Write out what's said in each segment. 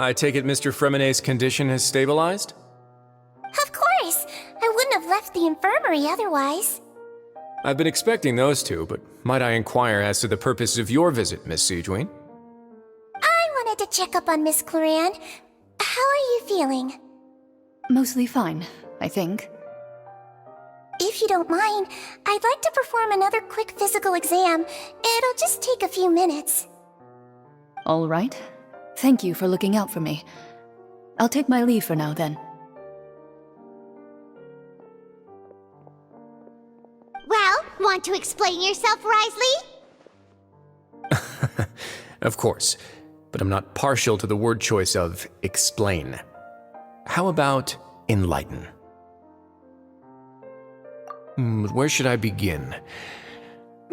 I take it Mr. Fremonet's condition has stabilized? Of course! I wouldn't have left the infirmary otherwise. I've been expecting those two, but might I inquire as to the purpose of your visit, Miss Sejuane? I wanted to check up on Miss Cloran. How are you feeling? Mostly fine, I think. If you don't mind, I'd like to perform another quick physical exam. It'll just take a few minutes. All right. Thank you for looking out for me. I'll take my leave for now, then. Well, want to explain yourself, Risley? Of course, but I'm not partial to the word choice of explain. How about enlighten? Where should I begin?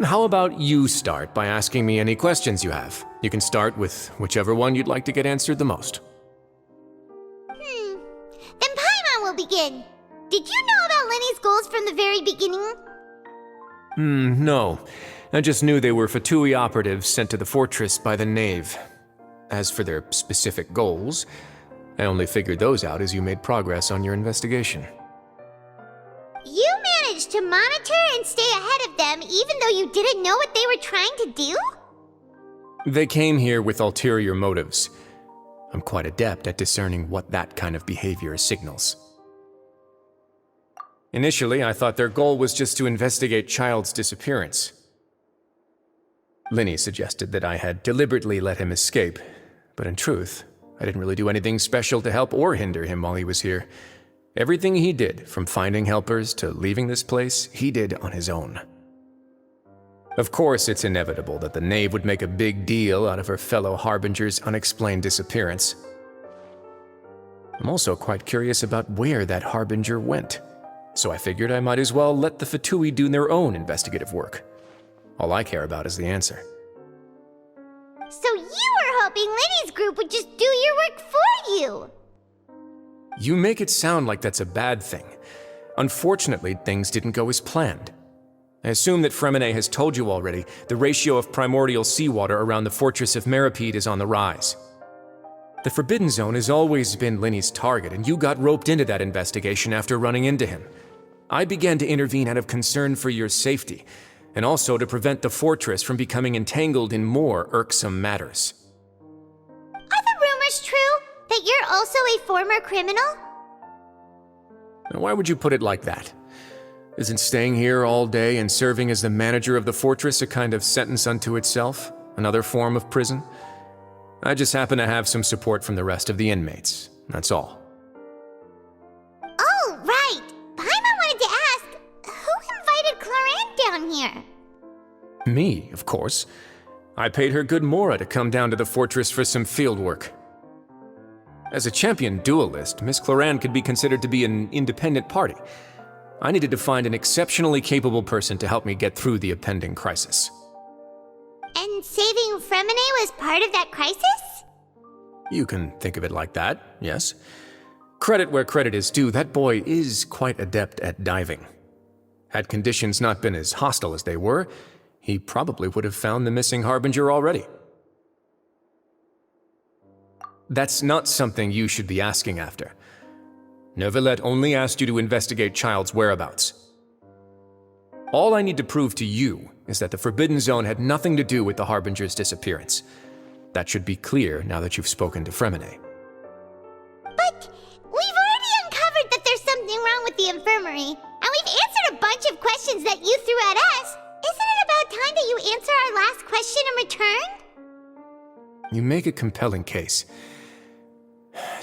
How about you start by asking me any questions you have? You can start with whichever one you'd like to get answered the most. Then Paimon will begin. Did you know about Lenny's goals from the very beginning? No. I just knew they were Fatui operatives sent to the fortress by the Knave. As for their specific goals, I only figured those out as you made progress on your investigation. You managed to monitor and stay ahead of them even though you didn't know what they were trying to do? They came here with ulterior motives. I'm quite adept at discerning what that kind of behavior signals. Initially, I thought their goal was just to investigate Child's disappearance. Linny suggested that I had deliberately let him escape, but in truth, I didn't really do anything special to help or hinder him while he was here. Everything he did, from finding helpers to leaving this place, he did on his own. Of course, it's inevitable that the Knave would make a big deal out of her fellow Harbinger's unexplained disappearance. I'm also quite curious about where that Harbinger went, so I figured I might as well let the Fatui do their own investigative work. All I care about is the answer. So you were hoping Lenny's group would just do your work for you! You make it sound like that's a bad thing. Unfortunately, things didn't go as planned. I assume that Fremonet has told you already, the ratio of primordial seawater around the fortress of Meripede is on the rise. The Forbidden Zone has always been Linny's target, and you got roped into that investigation after running into him. I began to intervene out of concern for your safety, and also to prevent the fortress from becoming entangled in more irksome matters. Are the rumors true? That you're also a former criminal? Now, why would you put it like that? Isn't staying here all day and serving as the manager of the fortress a kind of sentence unto itself? Another form of prison? I just happen to have some support from the rest of the inmates, that's all. Oh, right! Paimon wanted to ask, who invited Cloran down here? Me, of course. I paid her good mora to come down to the fortress for some field work. As a champion duelist, Miss Cloran could be considered to be an independent party. I needed to find an exceptionally capable person to help me get through the impending crisis. And saving Fremonet was part of that crisis? You can think of it like that, yes. Credit where credit is due, that boy is quite adept at diving. Had conditions not been as hostile as they were, he probably would have found the missing Harbinger already. That's not something you should be asking after. Neuvillette only asked you to investigate Child's whereabouts. All I need to prove to you is that the Forbidden Zone had nothing to do with the Harbinger's disappearance. That should be clear now that you've spoken to Fremonet. But we've already uncovered that there's something wrong with the infirmary, and we've answered a bunch of questions that you threw at us. Isn't it about time that you answer our last question in return? You make a compelling case.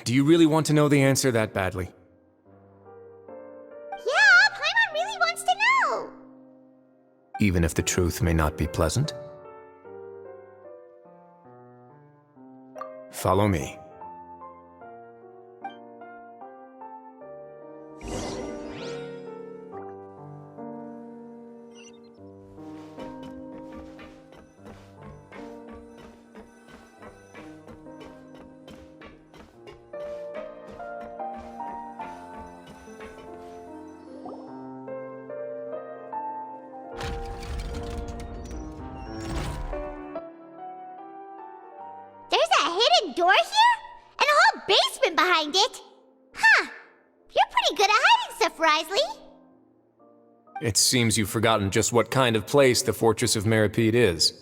Do you really want to know the answer that badly? Yeah, Paimon really wants to know. Even if the truth may not be pleasant? Follow me. There's a hidden door here? And find it. Huh. You're pretty good at hiding stuff, Risley. It seems you've forgotten just what kind of place the Fortress of Meripede is.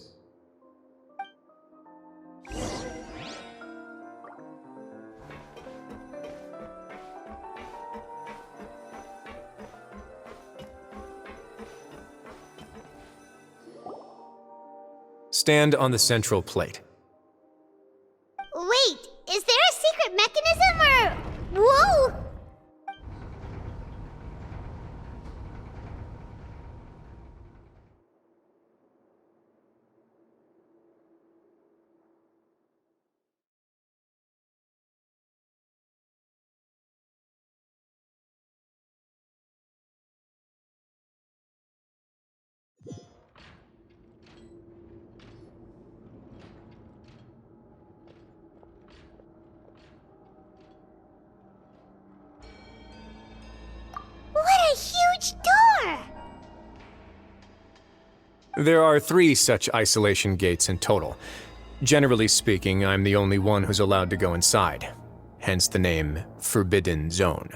Stand on the central plate. Wait, is there a secret mechanism or... Whoa! What a huge door! There are 3 such isolation gates in total. Generally speaking, I'm the only one who's allowed to go inside, hence the name Forbidden Zone.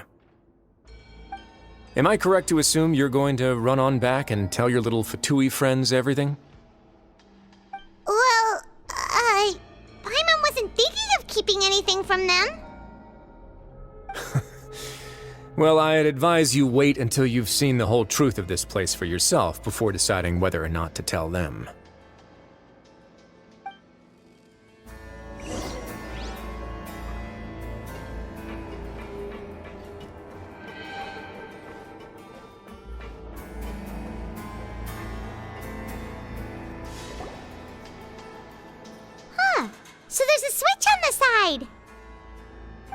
Am I correct to assume you're going to run on back and tell your little Fatui friends everything? Well, Paimon wasn't thinking of keeping anything from them. Well, I'd advise you wait until you've seen the whole truth of this place for yourself before deciding whether or not to tell them. Huh. So there's a switch on the side.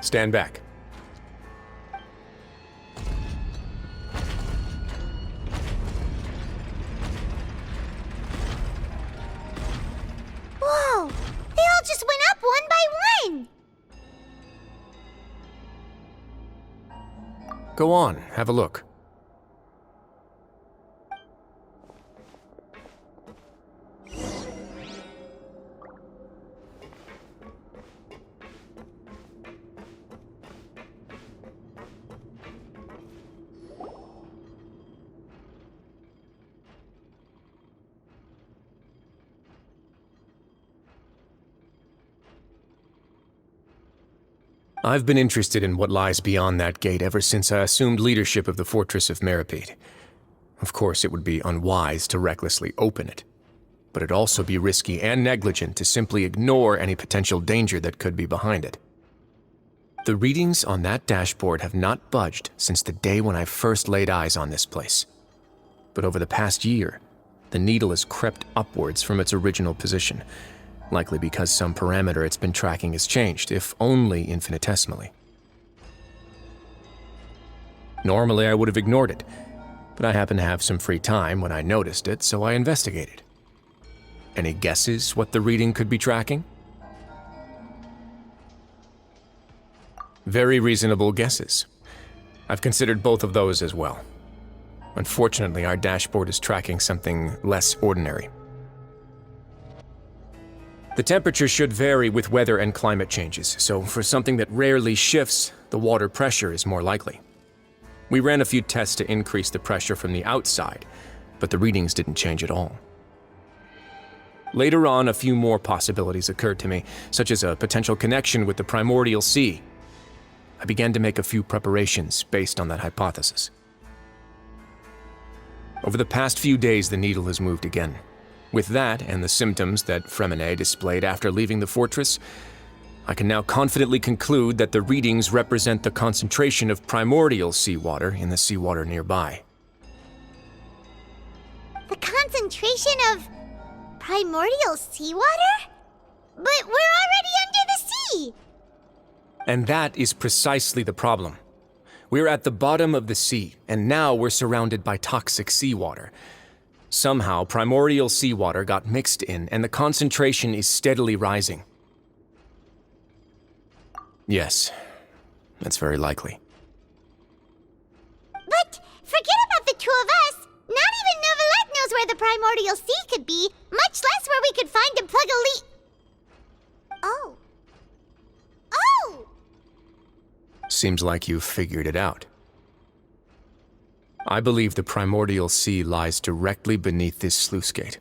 Stand back. Whoa! They all just went up one by one! Go on, have a look. I've been interested in what lies beyond that gate ever since I assumed leadership of the Fortress of Meripede. Of course, it would be unwise to recklessly open it, but it'd also be risky and negligent to simply ignore any potential danger that could be behind it. The readings on that dashboard have not budged since the day when I first laid eyes on this place. But over the past year, the needle has crept upwards from its original position, likely because some parameter it's been tracking has changed, if only infinitesimally. Normally I would have ignored it, but I happened to have some free time when I noticed it, so I investigated. Any guesses what the reading could be tracking? Very reasonable guesses. I've considered both of those as well. Unfortunately, our dashboard is tracking something less ordinary. The temperature should vary with weather and climate changes, so for something that rarely shifts, the water pressure is more likely. We ran a few tests to increase the pressure from the outside, but the readings didn't change at all. Later on, a few more possibilities occurred to me, such as a potential connection with the primordial sea. I began to make a few preparations based on that hypothesis. Over the past few days, the needle has moved again. With that, and the symptoms that Fremine displayed after leaving the fortress, I can now confidently conclude that the readings represent the concentration of primordial seawater in the seawater nearby. The concentration of primordial seawater? But we're already under the sea! And that is precisely the problem. We're at the bottom of the sea, and now we're surrounded by toxic seawater. Somehow, primordial seawater got mixed in, and the concentration is steadily rising. Yes, that's very likely. But forget about the two of us! Not even Neuvillette knows where the primordial sea could be, much less where we could find and plug a leak. Oh. Oh! Seems like you've figured it out. I believe the primordial sea lies directly beneath this sluice gate.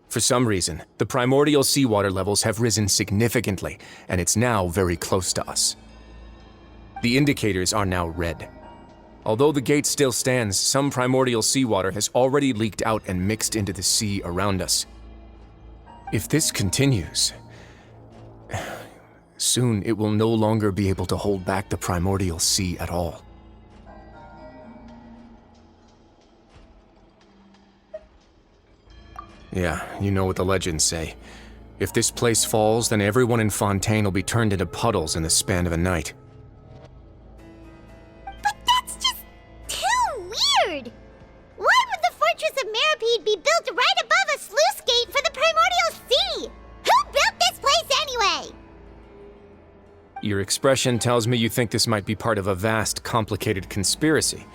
For some reason, the primordial seawater levels have risen significantly, and it's now very close to us. The indicators are now red. Although the gate still stands, some primordial seawater has already leaked out and mixed into the sea around us. If this continues, soon it will no longer be able to hold back the primordial sea at all. Yeah, you know what the legends say. If this place falls, then everyone in Fontaine will be turned into puddles in the span of a night. But that's just too weird! Why would the Fortress of Meripede be built right above a sluice gate for the Primordial Sea? Who built this place anyway? Your expression tells me you think this might be part of a vast, complicated conspiracy.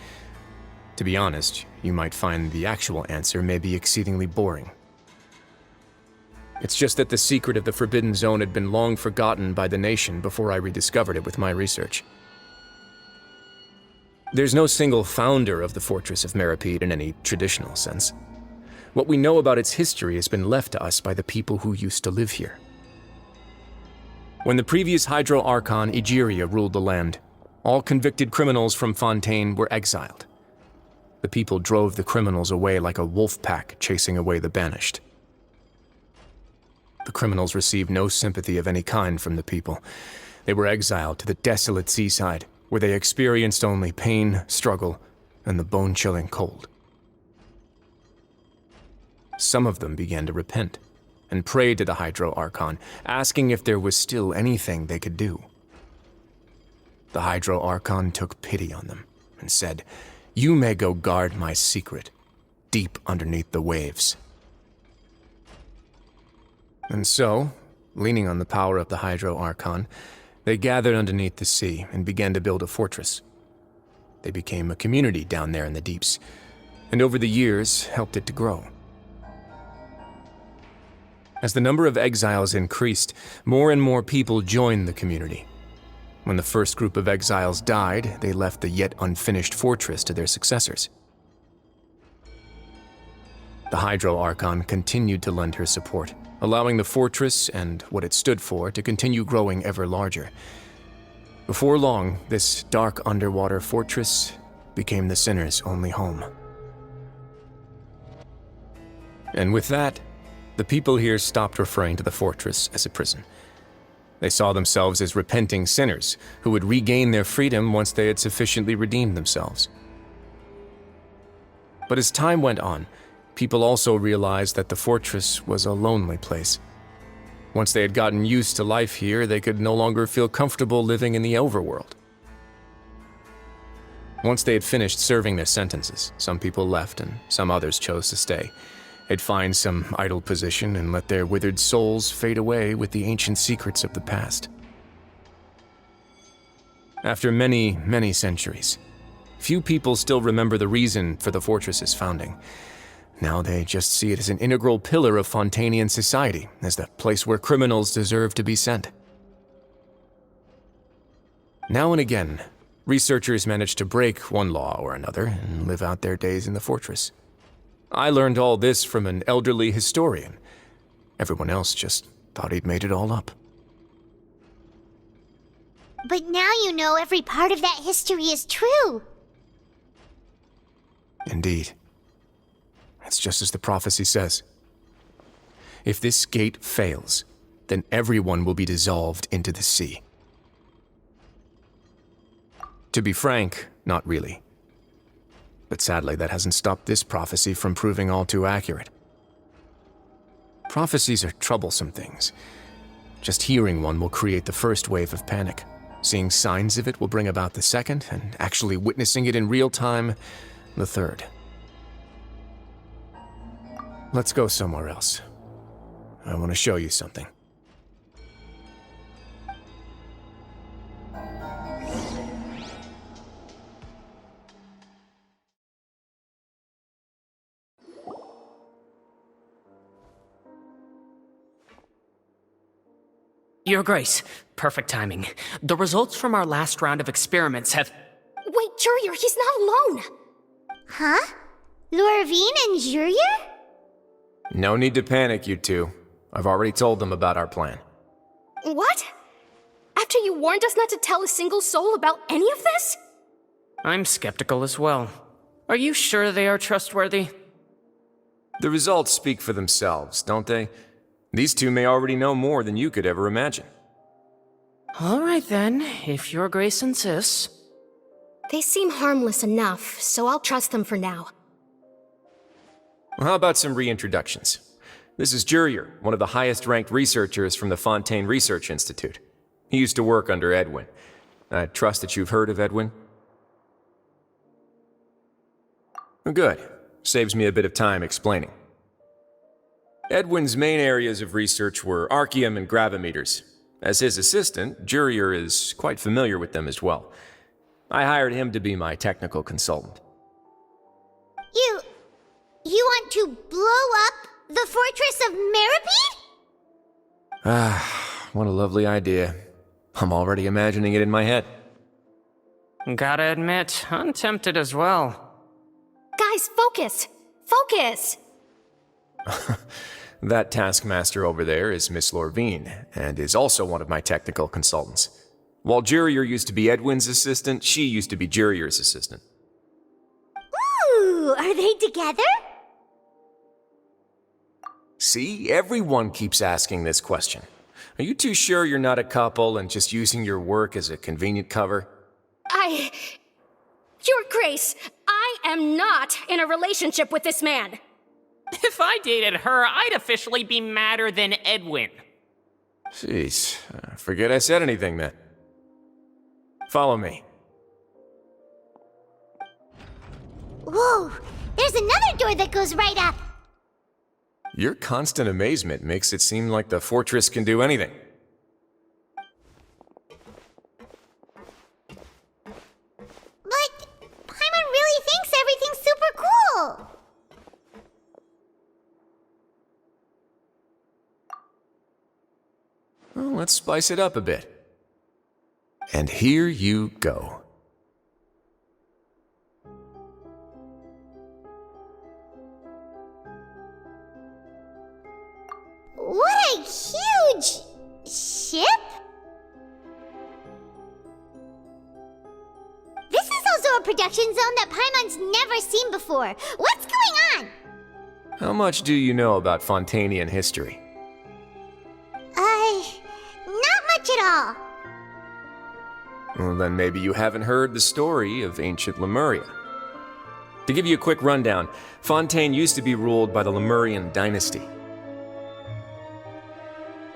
To be honest, you might find the actual answer may be exceedingly boring. It's just that the secret of the Forbidden Zone had been long forgotten by the nation before I rediscovered it with my research. There's no single founder of the Fortress of Meripede in any traditional sense. What we know about its history has been left to us by the people who used to live here. When the previous Hydro Archon, Egeria, ruled the land, all convicted criminals from Fontaine were exiled. The people drove the criminals away like a wolf pack chasing away the banished. The criminals received no sympathy of any kind from the people. They were exiled to the desolate seaside, where they experienced only pain, struggle, and the bone-chilling cold. Some of them began to repent, and prayed to the Hydro Archon, asking if there was still anything they could do. The Hydro Archon took pity on them, and said, "You may go guard my secret, deep underneath the waves." And so, leaning on the power of the Hydro Archon, they gathered underneath the sea and began to build a fortress. They became a community down there in the deeps, and over the years helped it to grow. As the number of exiles increased, more and more people joined the community. When the first group of exiles died, they left the yet unfinished fortress to their successors. The Hydro Archon continued to lend her support, allowing the fortress and what it stood for to continue growing ever larger. Before long, this dark underwater fortress became the sinner's only home. And with that, the people here stopped referring to the fortress as a prison. They saw themselves as repenting sinners who would regain their freedom once they had sufficiently redeemed themselves. But as time went on, people also realized that the fortress was a lonely place. Once they had gotten used to life here, they could no longer feel comfortable living in the overworld. Once they had finished serving their sentences, some people left and some others chose to stay. They'd find some idle position and let their withered souls fade away with the ancient secrets of the past. After many, many centuries, few people still remember the reason for the fortress's founding. Now they just see it as an integral pillar of Fontainian society, as the place where criminals deserve to be sent. Now and again, researchers manage to break one law or another and live out their days in the fortress. I learned all this from an elderly historian. Everyone else just thought he'd made it all up. But now you know every part of that history is true. Indeed. It's just as the prophecy says. If this gate fails, then everyone will be dissolved into the sea. To be frank, not really. But sadly, that hasn't stopped this prophecy from proving all too accurate. Prophecies are troublesome things. Just hearing one will create the first wave of panic. Seeing signs of it will bring about the second, and actually witnessing it in real time, the third. Let's go somewhere else. I want to show you something. Your Grace, perfect timing. The results from our last round of experiments have... Wait, Jurier, he's not alone! Huh? Lorvine and Jurier? No need to panic, you two. I've already told them about our plan. What? After you warned us not to tell a single soul about any of this? I'm skeptical as well. Are you sure they are trustworthy? The results speak for themselves, don't they? These two may already know more than you could ever imagine. All right then, if Your Grace insists. They seem harmless enough, so I'll trust them for now. Well, how about some reintroductions? This is Jurier, one of the highest-ranked researchers from the Fontaine Research Institute. He used to work under Edwin. I trust that you've heard of Edwin? Good. Saves me a bit of time explaining. Edwin's main areas of research were archaeum and gravimeters. As his assistant, Jurier is quite familiar with them as well. I hired him to be my technical consultant. You want to blow up the fortress of Meripede? Ah, what a lovely idea. I'm already imagining it in my head. Gotta admit, I'm tempted as well. Guys, focus! Focus! That taskmaster over there is Miss Lorvine, and is also one of my technical consultants. While Jurier used to be Edwin's assistant, she used to be Jurier's assistant. Ooh, are they together? See, everyone keeps asking this question. Are you too sure you're not a couple and just using your work as a convenient cover? Your Grace, I am not in a relationship with this man. If I dated her, I'd officially be madder than Edwin. Jeez, forget I said anything then. Follow me. Whoa, there's another door that goes right up. Your constant amazement makes it seem like the fortress can do anything. But Paimon really thinks everything's super cool. Well, let's spice it up a bit. And here you go. What a huge ship! This is also a production zone that Paimon's never seen before. What's going on? How much do you know about Fontainian history? Not much at all. Well, then maybe you haven't heard the story of ancient Lemuria. To give you a quick rundown, Fontaine used to be ruled by the Lemurian dynasty.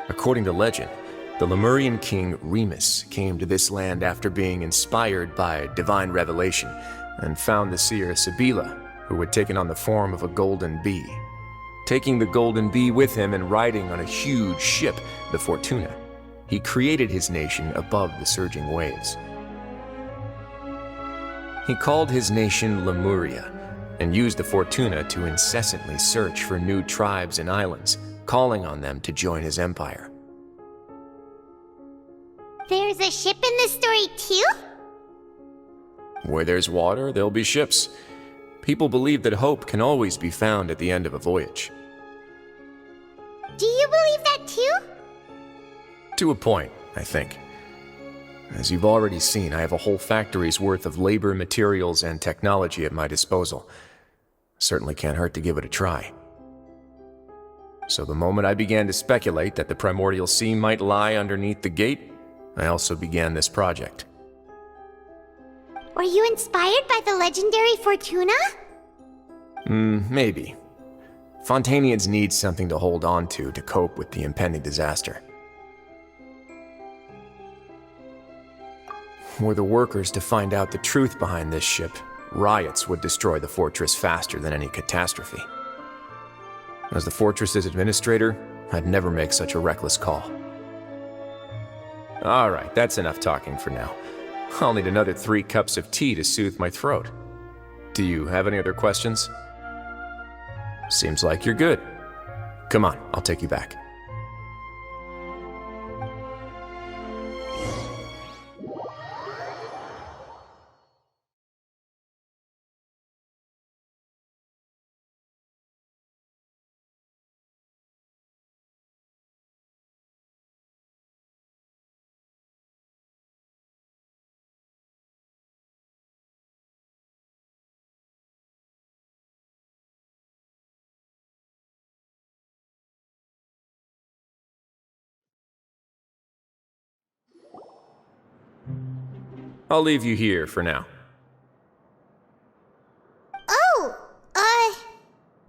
According to legend, the Lemurian king Remus came to this land after being inspired by divine revelation and found the seer Sibila, who had taken on the form of a golden bee. Taking the golden bee with him and riding on a huge ship, the Fortuna, he created his nation above the surging waves. He called his nation Lemuria and used the Fortuna to incessantly search for new tribes and islands, calling on them to join his empire. There's a ship in this story too? Where there's water, there'll be ships. People believe that hope can always be found at the end of a voyage. Do you believe that too? To a point, I think. As you've already seen, I have a whole factory's worth of labor, materials, and technology at my disposal. Certainly can't hurt to give it a try. So the moment I began to speculate that the primordial sea might lie underneath the gate, I also began this project. Were you inspired by the legendary Fortuna? Maybe. Fontainians need something to hold on to cope with the impending disaster. Were the workers to find out the truth behind this ship, riots would destroy the fortress faster than any catastrophe. As the fortress's administrator, I'd never make such a reckless call. All right, that's enough talking for now. I'll need another 3 cups of tea to soothe my throat. Do you have any other questions? Seems like you're good. Come on, I'll take you back. I'll leave you here for now. Oh,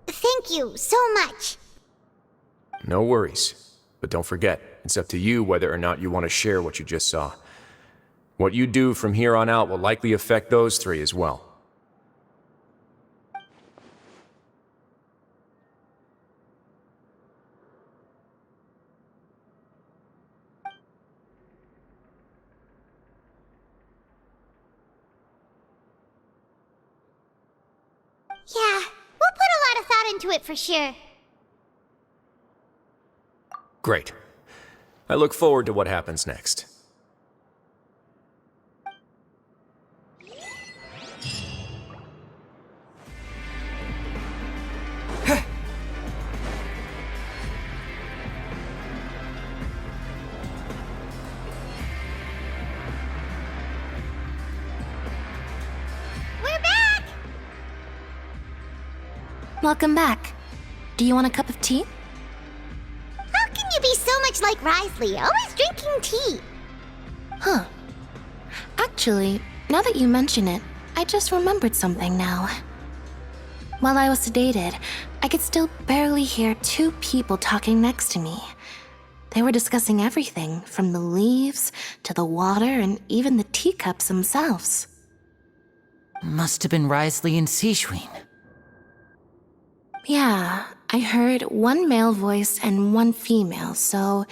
thank you so much. No worries. But don't forget, it's up to you whether or not you want to share what you just saw. What you do from here on out will likely affect those three as well. Yeah, we'll put a lot of thought into it for sure. Great. I look forward to what happens next. We're back! Welcome back. Do you want a cup of tea? How can you be so much like Risley, always drinking tea? Huh. Actually, now that you mention it, I just remembered something now. While I was sedated, I could still barely hear two people talking next to me. They were discussing everything, from the leaves to the water and even the teacups themselves. Must have been Risley and Seishween. Yeah, I heard one male voice and one female, so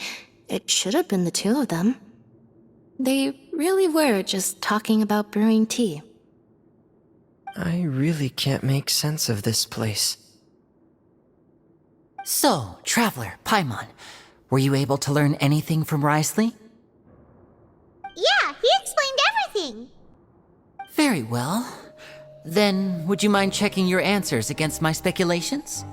it should have been the two of them. They really were just talking about brewing tea. I really can't make sense of this place. So, Traveler, Paimon, were you able to learn anything from Risley? Yeah, he explained everything. Very well. Then, would you mind checking your answers against my speculations?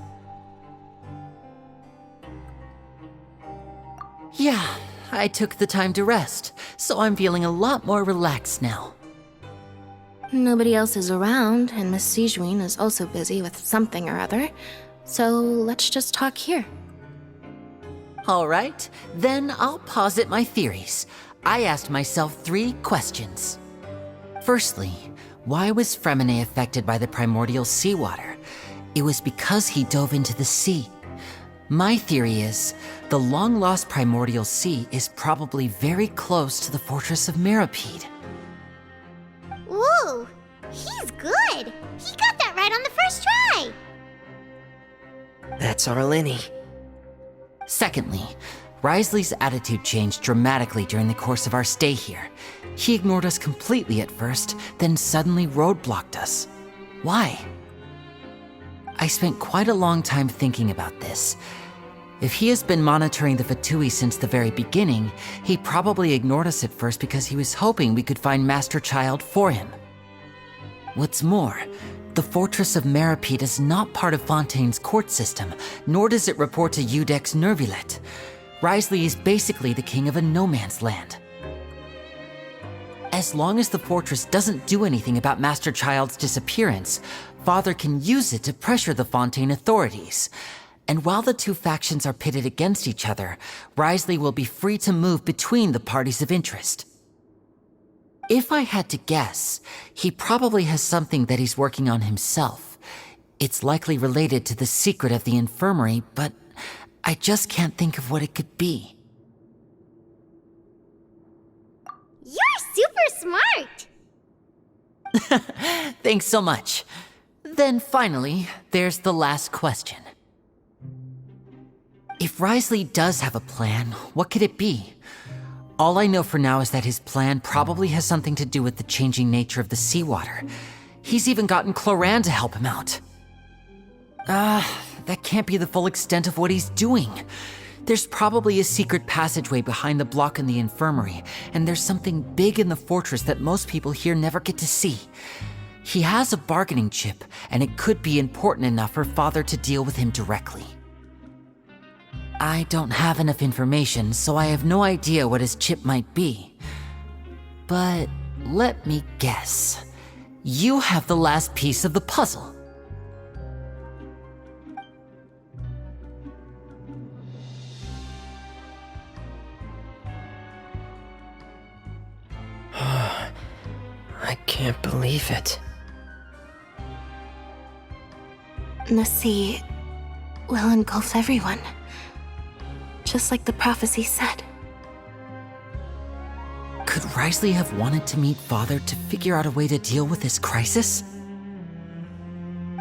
Yeah, I took the time to rest, so I'm feeling a lot more relaxed now. Nobody else is around, and Miss Sejuin is also busy with something or other, so let's just talk here. All right, then I'll posit my theories. I asked myself 3 questions. Firstly, why was Fremine affected by the primordial seawater? It was because he dove into the sea. My theory is, the long-lost primordial sea is probably very close to the fortress of Mirapede. Whoa, he's good. He got that right on the first try. That's our Linny. Secondly, Risley's attitude changed dramatically during the course of our stay here. He ignored us completely at first, then suddenly roadblocked us. Why? I spent quite a long time thinking about this. If he has been monitoring the Fatui since the very beginning, he probably ignored us at first because he was hoping we could find Master Child for him. What's more, the Fortress of Mirapede is not part of Fontaine's court system, nor does it report to Udex Nervulet. Risley is basically the king of a no-man's land. As long as the fortress doesn't do anything about Master Child's disappearance, Father can use it to pressure the Fontaine authorities. And while the two factions are pitted against each other, Risley will be free to move between the parties of interest. If I had to guess, he probably has something that he's working on himself. It's likely related to the secret of the infirmary, but I just can't think of what it could be. You're super smart. Thanks so much. Then finally, there's the last question. If Risley does have a plan, what could it be? All I know for now is that his plan probably has something to do with the changing nature of the seawater. He's even gotten Cloran to help him out. That can't be the full extent of what he's doing. There's probably a secret passageway behind the block in the infirmary, and there's something big in the fortress that most people here never get to see. He has a bargaining chip, and it could be important enough for Father to deal with him directly. I don't have enough information, so I have no idea what his chip might be. But let me guess. You have the last piece of the puzzle. can't believe it. The sea will engulf everyone. Just like the prophecy said. Could Risley have wanted to meet Father to figure out a way to deal with this crisis?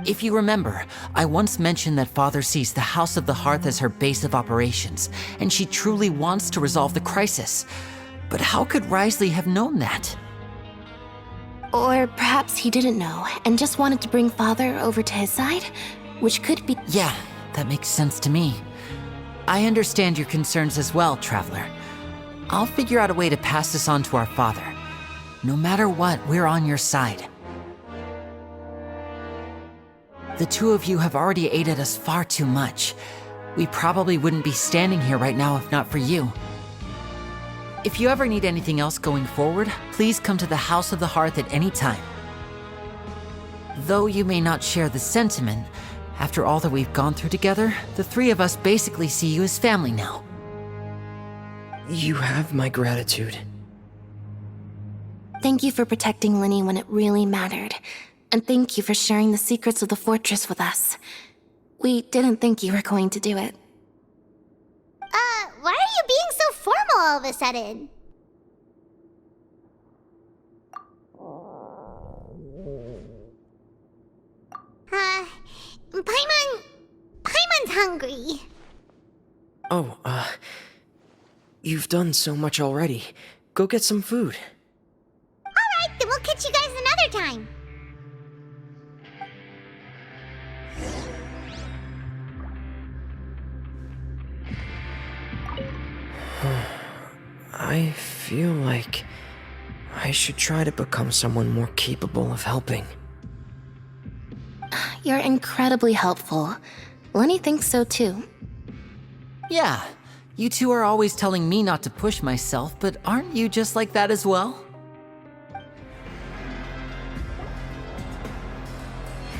If you remember, I once mentioned that Father sees the House of the Hearth as her base of operations, and she truly wants to resolve the crisis. But how could Risley have known that? Or perhaps he didn't know and just wanted to bring Father over to his side, which could be— Yeah, that makes sense to me. I understand your concerns as well, Traveler. I'll figure out a way to pass this on to our father. No matter what, we're on your side. The two of you have already aided us far too much. We probably wouldn't be standing here right now if not for you. If you ever need anything else going forward, please come to the House of the Hearth at any time. Though you may not share the sentiment, after all that we've gone through together, the three of us basically see you as family now. You have my gratitude. Thank you for protecting Linny when it really mattered. And thank you for sharing the secrets of the fortress with us. We didn't think you were going to do it. Why are you being so formal all of a sudden? Paimon's hungry. Oh, you've done so much already. Go get some food. Alright, then we'll catch you guys another time. I feel like I should try to become someone more capable of helping. You're incredibly helpful. Lenny thinks so too. Yeah, you two are always telling me not to push myself, but aren't you just like that as well?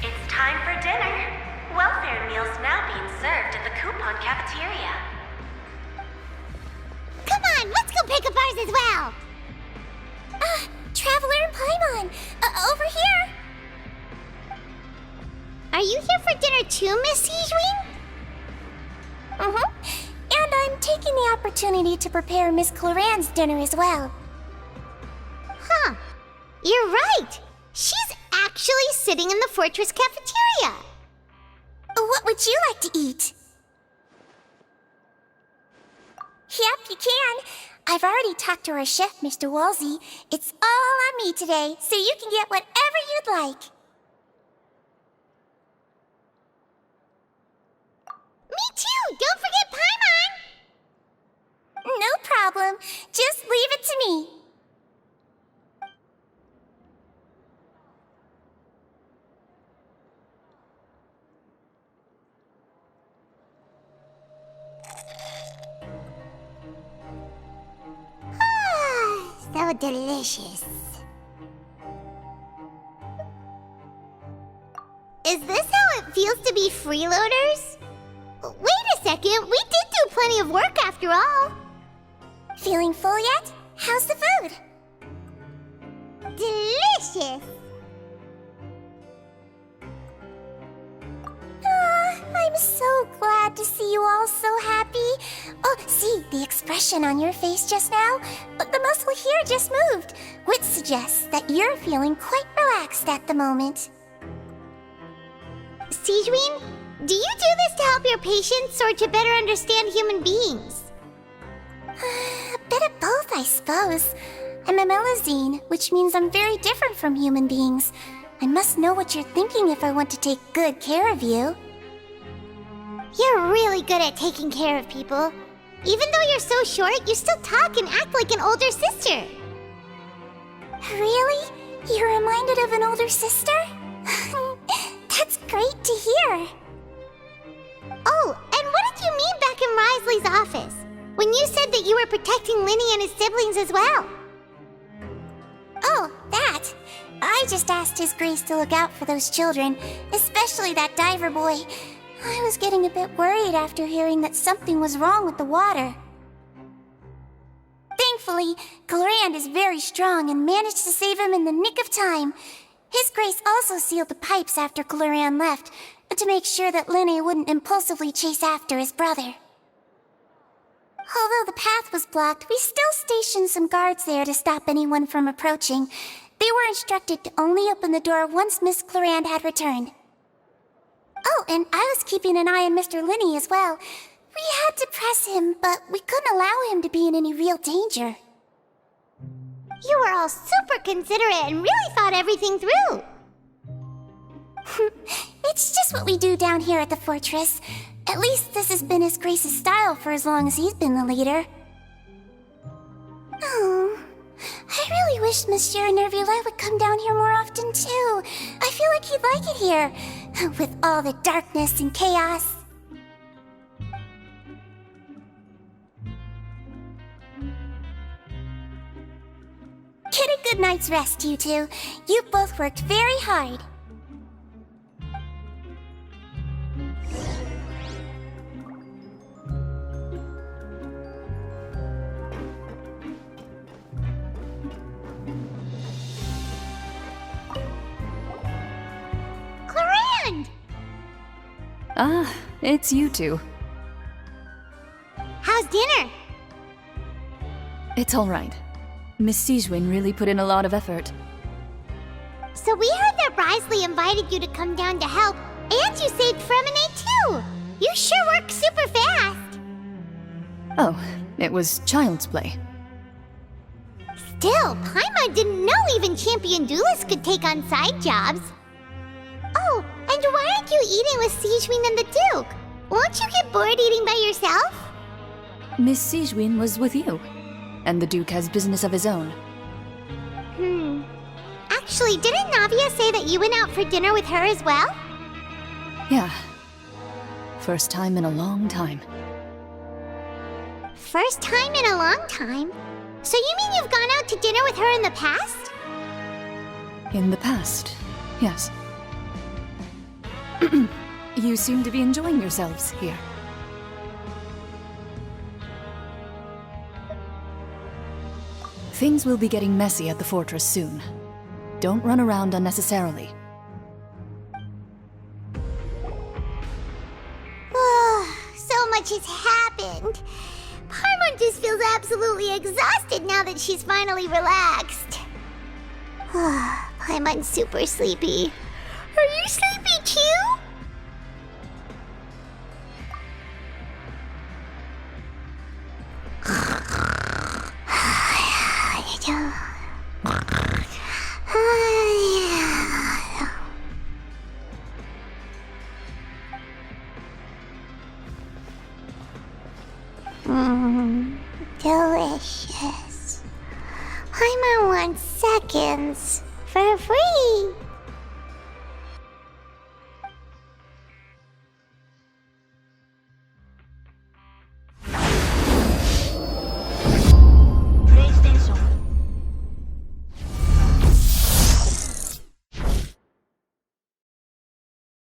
It's time for dinner. Welfare meals now being served in the coupon cafeteria. Come on, let's go pick up ours as well. Traveler and Paimon, over here. Are you here for dinner too, Miss Sijwing? And I'm taking the opportunity to prepare Miss Cloran's dinner as well. Huh. You're right. She's actually sitting in the fortress cafeteria. What would you like to eat? Yep, you can. I've already talked to our chef, Mr. Wolsey. It's all on me today, so you can get whatever you'd like. Me too! Don't forget Paimon! No problem. Just leave it to me. So delicious. Is this how it feels to be freeloaders? Wait a second, we did do plenty of work after all. Feeling full yet? How's the food? Delicious. I'm so glad to see you all so happy. Oh, see, the expression on your face just now? The muscle here just moved, which suggests that you're feeling quite relaxed at the moment. Sijwin, do you do this to help your patients or to better understand human beings? A bit of both, I suppose. I'm a Melazine, which means I'm very different from human beings. I must know what you're thinking if I want to take good care of you. You're really good at taking care of people. Even though you're so short, you still talk and act like an older sister. Really? You're reminded of an older sister? That's great to hear. Oh, and what did you mean back in Risley's office? When you said that you were protecting Linny and his siblings as well? Oh, that. I just asked His Grace to look out for those children, especially that diver boy. I was getting a bit worried after hearing that something was wrong with the water. Thankfully, Glorand is very strong and managed to save him in the nick of time. His Grace also sealed the pipes after Glorand left, to make sure that Linny wouldn't impulsively chase after his brother. Although the path was blocked, we still stationed some guards there to stop anyone from approaching. They were instructed to only open the door once Miss Glorand had returned. Oh, and I was keeping an eye on Mr. Linny as well. We had to press him, but we couldn't allow him to be in any real danger. You were all super considerate and really thought everything through. It's just what we do down here at the fortress. At least this has been His Grace's style for as long as he's been the leader. Oh, I really wish Monsieur Nervula would come down here more often too. I feel like he'd like it here, with all the darkness and chaos. Get a good night's rest, you two. You both worked very hard. Glorand! Ah, it's you two. How's dinner? It's all right. Miss Sijwin really put in a lot of effort. So we heard that Risley invited you to come down to help, and you saved Fremine too! You sure work super fast! Oh, it was child's play. Still, Paimon didn't know even champion duelists could take on side jobs. Oh, and why aren't you eating with Sijwin and the Duke? Won't you get bored eating by yourself? Miss Sijwin was with you, and the Duke has business of his own. Actually, didn't Navia say that you went out for dinner with her as well? Yeah. First time in a long time. First time in a long time? So you mean you've gone out to dinner with her in the past? In the past, yes. You seem to be enjoying yourselves here. Things will be getting messy at the fortress soon. Don't run around unnecessarily. So much has happened. Paimon just feels absolutely exhausted now that she's finally relaxed. Paimon's super sleepy. Are you sleepy too? Delicious. Paimon wants seconds for free.